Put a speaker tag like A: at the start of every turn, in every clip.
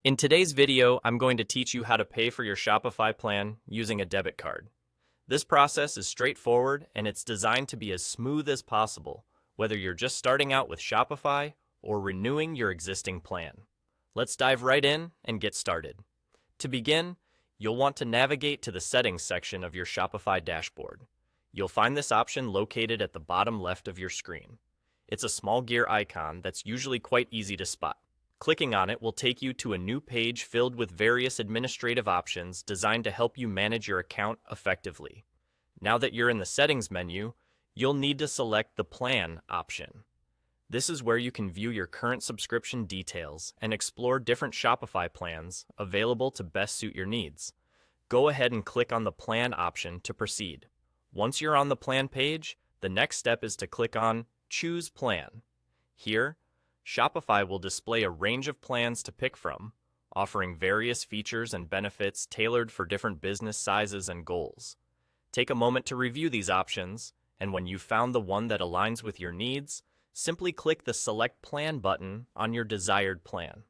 A: In today's video, I'm going to teach you how to pay for your Shopify plan using a debit card. This process is straightforward and it's designed to be as smooth as possible, whether you're just starting out with Shopify or renewing your existing plan. Let's dive right in and get started. To begin, you'll want to navigate to the Settings section of your Shopify dashboard. You'll find this option located at the bottom left of your screen. It's a small gear icon that's usually quite easy to spot. Clicking on it will take you to a new page filled with various administrative options designed to help you manage your account effectively. Now that you're in the Settings menu, you'll need to select the Plan option. This is where you can view your current subscription details and explore different Shopify plans available to best suit your needs. Go ahead and click on the Plan option to proceed. Once you're on the plan page, the next step is to click on Choose Plan. Here, Shopify will display a range of plans to pick from, offering various features and benefits tailored for different business sizes and goals. Take a moment to review these options, and when you've found the one that aligns with your needs, simply click the Select Plan button on your desired plan.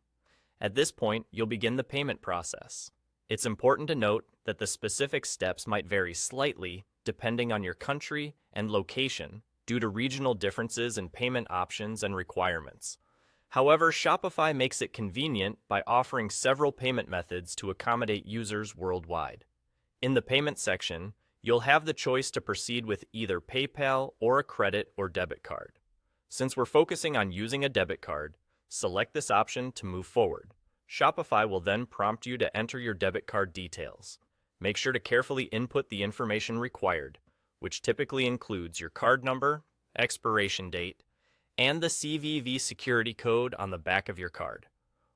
A: At this point, you'll begin the payment process. It's important to note that the specific steps might vary slightly depending on your country and location due to regional differences in payment options and requirements. However, Shopify makes it convenient by offering several payment methods to accommodate users worldwide. In the payment section, you'll have the choice to proceed with either PayPal or a credit or debit card. Since we're focusing on using a debit card, select this option to move forward. Shopify will then prompt you to enter your debit card details. Make sure to carefully input the information required, which typically includes your card number, expiration date, and the CVV security code on the back of your card.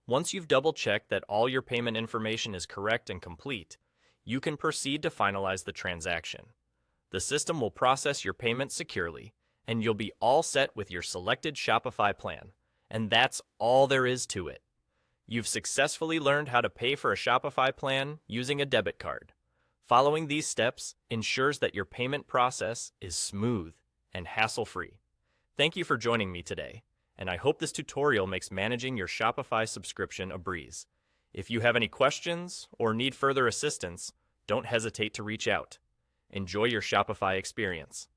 A: Once you've double-checked that all your payment information is correct and complete, you can proceed to finalize the transaction. The system will process your payment securely, and you'll be all set with your selected Shopify plan. And that's all there is to it. You've successfully learned how to pay for a Shopify plan using a debit card. Following these steps ensures that your payment process is smooth and hassle-free. Thank you for joining me today, and I hope this tutorial makes managing your Shopify subscription a breeze. If you have any questions or need further assistance, don't hesitate to reach out. Enjoy your Shopify experience.